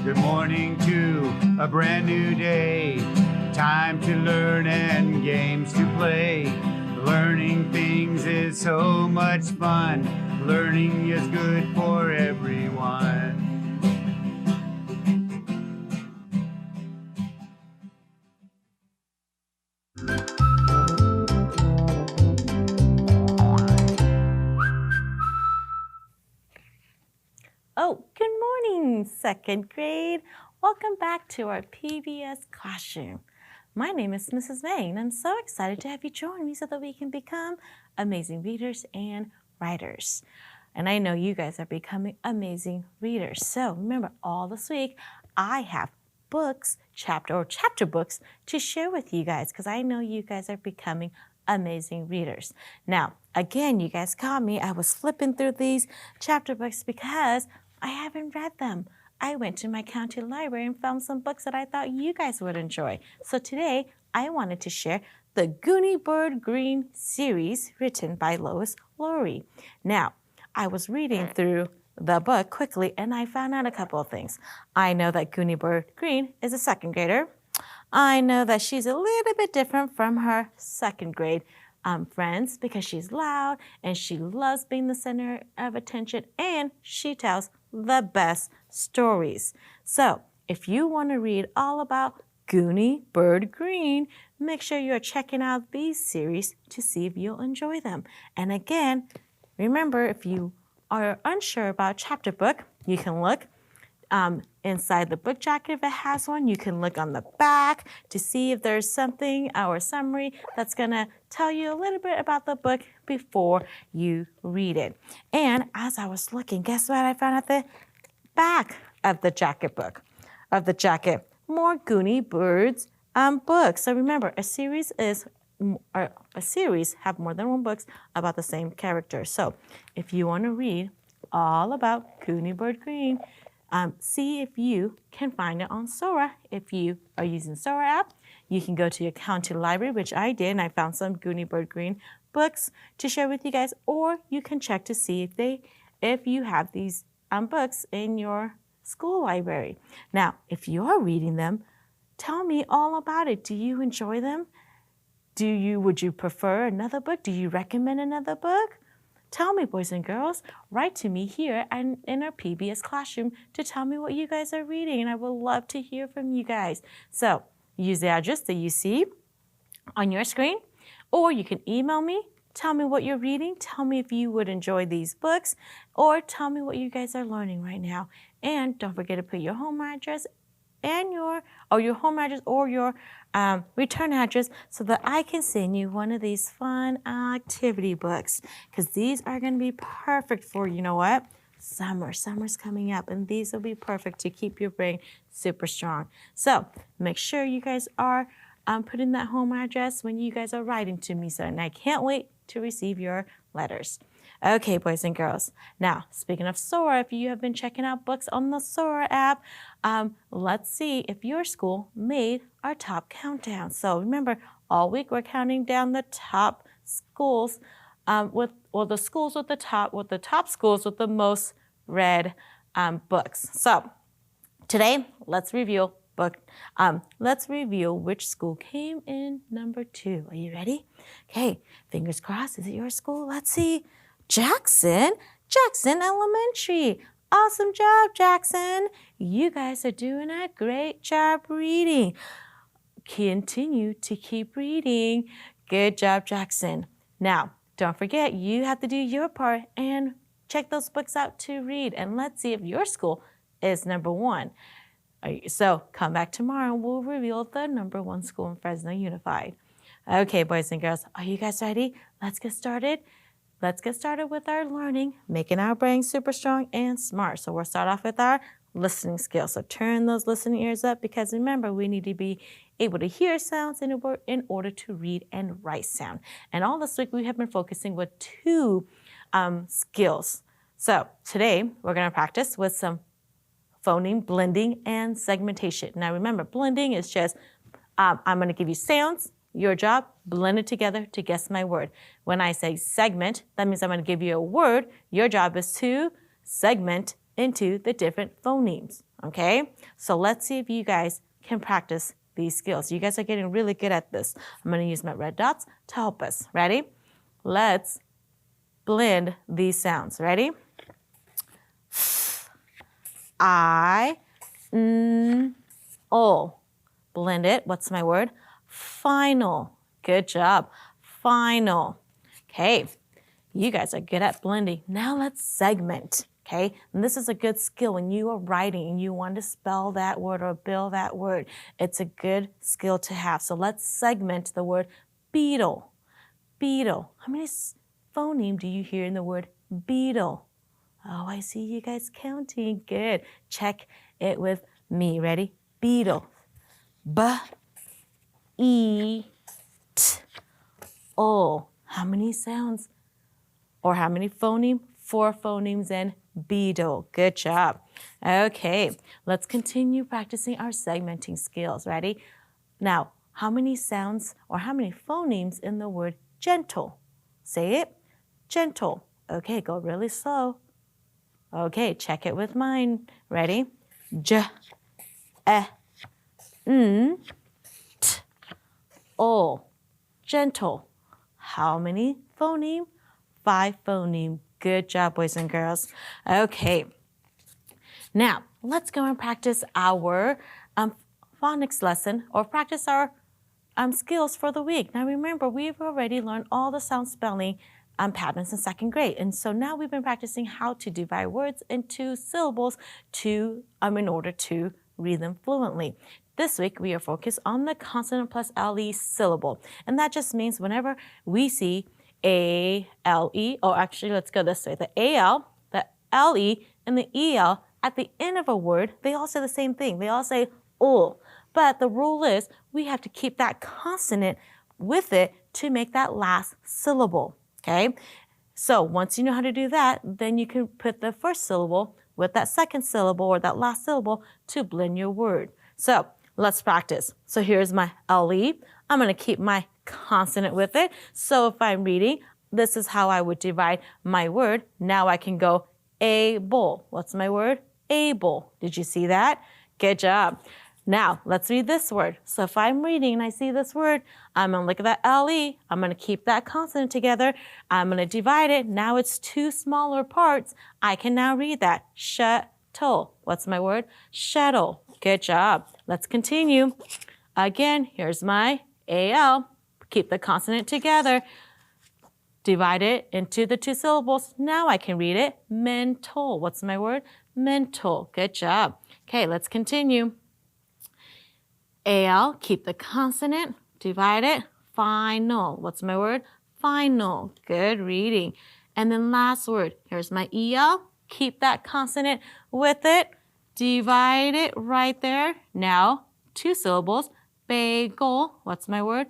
Good morning to a brand new day. Time to learn and games to play. Learning things is so much fun. Learning is good for everyone. Oh, good morning, second grade. Welcome back to our PBS classroom. My name is Mrs. May, and I'm so excited to have you join me so that we can become amazing readers and writers. And I know you guys are becoming amazing readers. So remember, all this week, I have books, chapter books to share with you guys because I know you guys are becoming amazing readers. Now, again, you guys caught me. I was flipping through these chapter books because I haven't read them. I went to my county library and found some books that I thought you guys would enjoy. So today, I wanted to share the Goonie Bird Green series written by Lois Lowry. Now, I was reading through the book quickly and I found out a couple of things. I know that Goonie Bird Green is a second grader. I know that she's a little bit different from her second grade friends because she's loud and she loves being the center of attention and she tells the best stories. So if you want to read all about Goonie Bird Green, make sure you're checking out these series to see if you'll enjoy them. And again, remember, if you are unsure about chapter book, you can look inside the book jacket if it has one. You can look on the back to see if there's something or summary that's going to tell you a little bit about the book before you read it. And as I was looking, guess what I found at the back of the jacket more Goonie Birds books. So remember, a series have more than one books about the same character. So if you want to read all about Goonie Bird Green, see if you can find it on Sora. If you are using Sora app, you can go to your county library, which I did, and I found some Goonie Bird Green books to share with you guys, or you can check to see if you have these books in your school library. Now, if you're reading them, tell me all about it. Do you enjoy them? Would you prefer another book? Do you recommend another book? Tell me, boys and girls. Write to me here and in our PBS classroom to tell me what you guys are reading, and I would love to hear from you guys. So use the address that you see on your screen, or you can email me. Tell me what you're reading. Tell me if you would enjoy these books, or tell me what you guys are learning right now. And don't forget to put your home address and your home address or your return address so that I can send you one of these fun activity books, because these are going to be perfect for, you know what, summer's coming up, and these will be perfect to keep your brain super strong. So make sure you guys are putting that home address when you guys are writing to me, and I can't wait to receive your letters. Okay, boys and girls. Now, speaking of Sora, if you have been checking out books on the Sora app, let's see if your school made our top countdown. So remember, all week we're counting down the top schools the top schools with the most read books. So today, let's review which school came in number 2. Are you ready? Okay, fingers crossed. Is it your school? Let's see. Jackson Elementary. Awesome job, Jackson. You guys are doing a great job reading. Continue to keep reading. Good job, Jackson. Now, don't forget, you have to do your part and check those books out to read. And let's see if your school is number 1. So come back tomorrow and we'll reveal the number 1 school in Fresno Unified. Okay, boys and girls, are you guys ready? Let's get started. Let's get started with our learning, making our brains super strong and smart. So we'll start off with our listening skills. So turn those listening ears up, because remember, we need to be able to hear sounds in order to read and write sound. And all this week we have been focusing with 2 skills. So today we're going to practice with some phoneme blending and segmentation. Now remember, blending is just, I'm going to give you sounds. Your job, blend it together to guess my word. When I say segment, that means I'm going to give you a word. Your job is to segment into the different phonemes, okay? So let's see if you guys can practice these skills. You guys are getting really good at this. I'm going to use my red dots to help us. Ready? Let's blend these sounds. Ready? I, O. Blend it. What's my word? Final. Good job. Final. Okay. You guys are good at blending. Now let's segment. Okay, and this is a good skill when you are writing and you want to spell that word or build that word. It's a good skill to have. So let's segment the word beetle. Beetle. How many phoneme do you hear in the word beetle? Oh, I see you guys counting. Good. Check it with me. Ready? Beetle. B-E-T-O. How many sounds? Or how many phoneme? 4 phonemes in beetle. Good job. Okay, let's continue practicing our segmenting skills. Ready? Now, how many sounds or how many phonemes in the word gentle? Say it. Gentle. Okay, go really slow. Okay, check it with mine. Ready? J, E, N, T, O. Gentle. How many phoneme? 5 phoneme. Good job, boys and girls. Okay. Now, let's go and practice our phonics lesson or practice our skills for the week. Now, remember, we've already learned all the sound spelling patterns in 2nd grade. And so now we've been practicing how to divide words into syllables to in order to read them fluently. This week, we are focused on the consonant plus LE syllable. And that just means whenever we see A-L-E, or actually, let's go this way. The A-L, the L-E, and the E-L at the end of a word, they all say the same thing. They all say ul. But the rule is we have to keep that consonant with it to make that last syllable, okay? So once you know how to do that, then you can put the first syllable with that second syllable or that last syllable to blend your word. So let's practice. So here's my LE. I'm going to keep my consonant with it. So if I'm reading, this is how I would divide my word. Now I can go able. What's my word? Able. Did you see that? Good job. Now let's read this word. So if I'm reading and I see this word, I'm going to look at that LE. I'm going to keep that consonant together. I'm going to divide it. Now it's 2 smaller parts. I can now read that. Shuttle. What's my word? Shuttle. Good job. Let's continue. Again, here's my AL. Keep the consonant together. Divide it into the 2 syllables. Now I can read it. Mental. What's my word? Mental. Good job. Okay, let's continue. AL, keep the consonant. Divide it. Final. What's my word? Final. Good reading. And then last word. Here's my EL. Keep that consonant with it. Divide it right there. Now, 2 syllables. Bagel. What's my word?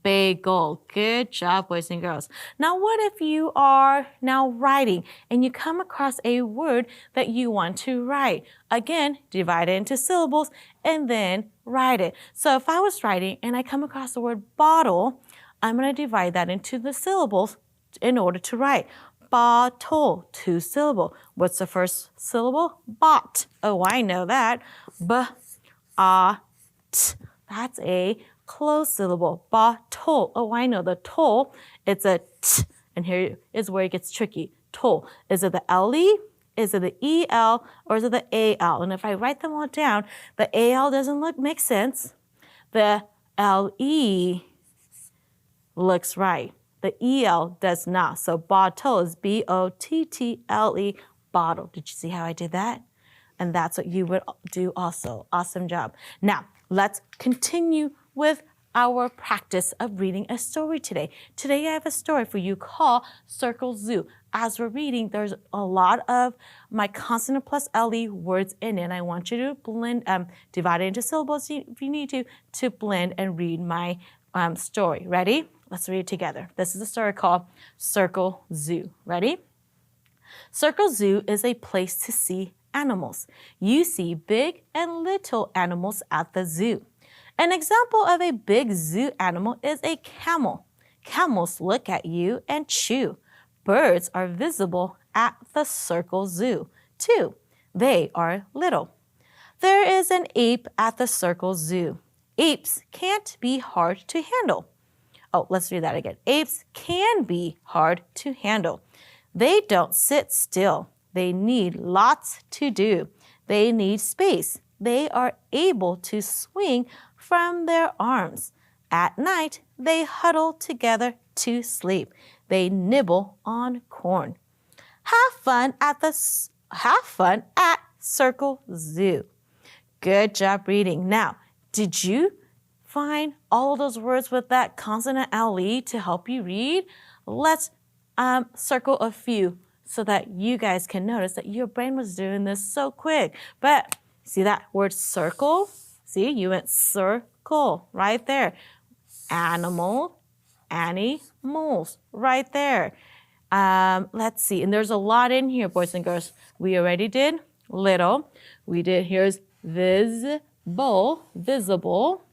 Bagel. Good job, boys and girls. Now, what if you are now writing and you come across a word that you want to write? Again, divide it into syllables and then write it. So if I was writing and I come across the word bottle, I'm going to divide that into the syllables in order to write. Bottle, 2 syllable. What's the first syllable? Bot. Oh, I know that. B-a-t. That's a closed syllable. Bottle. Oh, I know the toll. It's a t. And here is where it gets tricky. Toll. Is it the LE? Is it the EL? Or is it the AL? And if I write them all down, the AL doesn't make sense. The LE looks right. The EL does not. So bottle is B-O-T-T-L-E, bottle. Did you see how I did that? And that's what you would do also. Awesome job. Now, let's continue with our practice of reading a story today. Today I have a story for you called Circle Zoo. As we're reading, there's a lot of my consonant plus LE words in it. I want you to blend, divide it into syllables if you need to blend and read my story. Ready? Let's read it together. This is a story called Circle Zoo. Ready? Circle Zoo is a place to see animals. You see big and little animals at the zoo. An example of a big zoo animal is a camel. Camels look at you and chew. Birds are visible at the Circle Zoo. 2. They are little. There is an ape at the Circle Zoo. Apes can't be hard to handle. Oh, let's read that again. Apes can be hard to handle. They don't sit still. They need lots to do. They need space. They are able to swing from their arms. At night, they huddle together to sleep. They nibble on corn. Have fun at Circle Zoo. Good job reading. Now, did you find all of those words with that consonant LE to help you read? Let's circle a few so that you guys can notice that your brain was doing this so quick. But see that word circle? See, you went circle right there. Animal, animals, right there. Let's see, and there's a lot in here, boys and girls. We already did little. We did, here's visible, visible.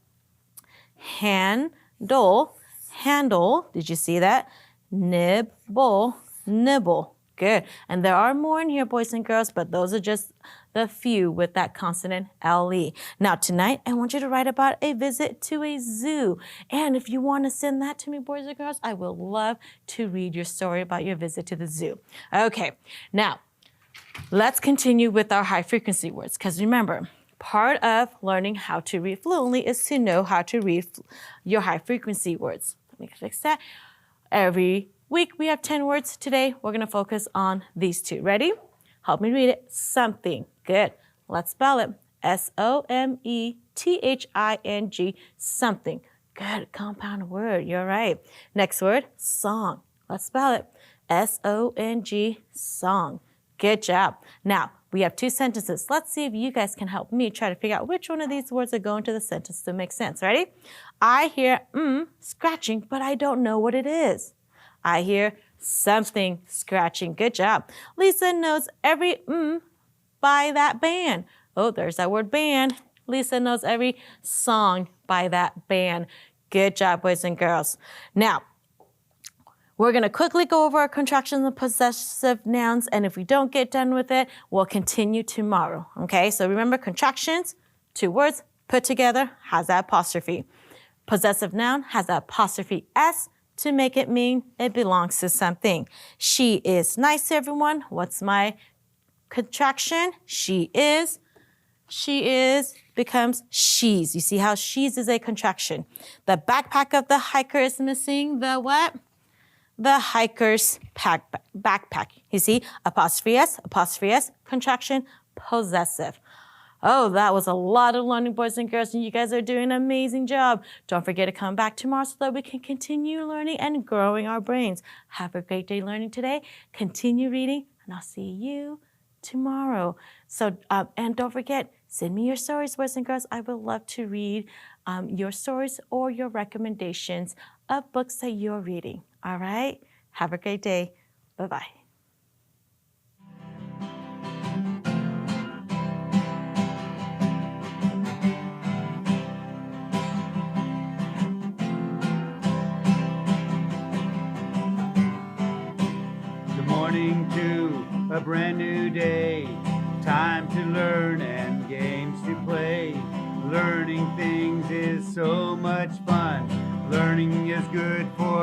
Handle, handle. Did you see that? Nibble, nibble. Good. And there are more in here, boys and girls, but those are just the few with that consonant LE. Now, tonight, I want you to write about a visit to a zoo. And if you want to send that to me, boys and girls, I will love to read your story about your visit to the zoo. Okay. Now, let's continue with our high frequency words, because remember, part of learning how to read fluently is to know how to read your high frequency words. Let me fix that. Every week we have 10 words. Today we're going to focus on these two. Ready? Help me read it. Something. Good. Let's spell it. SOMETHING. Something. Good. Compound word. You're right. Next word. Song. Let's spell it. SONG. Song. Good job. Now, we have two sentences. Let's see if you guys can help me try to figure out which one of these words are going to the sentence to make sense. Ready? I hear scratching, but I don't know what it is. I hear something scratching. Good job. Lisa knows every by that band. Oh, there's that word band. Lisa knows every song by that band. Good job, boys and girls. Now, we're going to quickly go over our contractions and possessive nouns, and if we don't get done with it, we'll continue tomorrow, okay? So remember, contractions, two words put together, has that apostrophe. Possessive noun has that apostrophe S to make it mean it belongs to something. She is nice to everyone. What's my contraction? She is becomes she's. You see how she's is a contraction. The backpack of the hiker is missing the what? The hiker's backpack. You see, apostrophe S, contraction, possessive. Oh, that was a lot of learning, boys and girls, and you guys are doing an amazing job. Don't forget to come back tomorrow so that we can continue learning and growing our brains. Have a great day learning today. Continue reading, and I'll see you tomorrow. So, and don't forget, send me your stories, boys and girls. I would love to read your stories or your recommendations of books that you're reading. All right? Have a great day. Bye-bye. Good morning to a brand new day. Time to learn and games to play. Learning things is so much fun. Learning is good for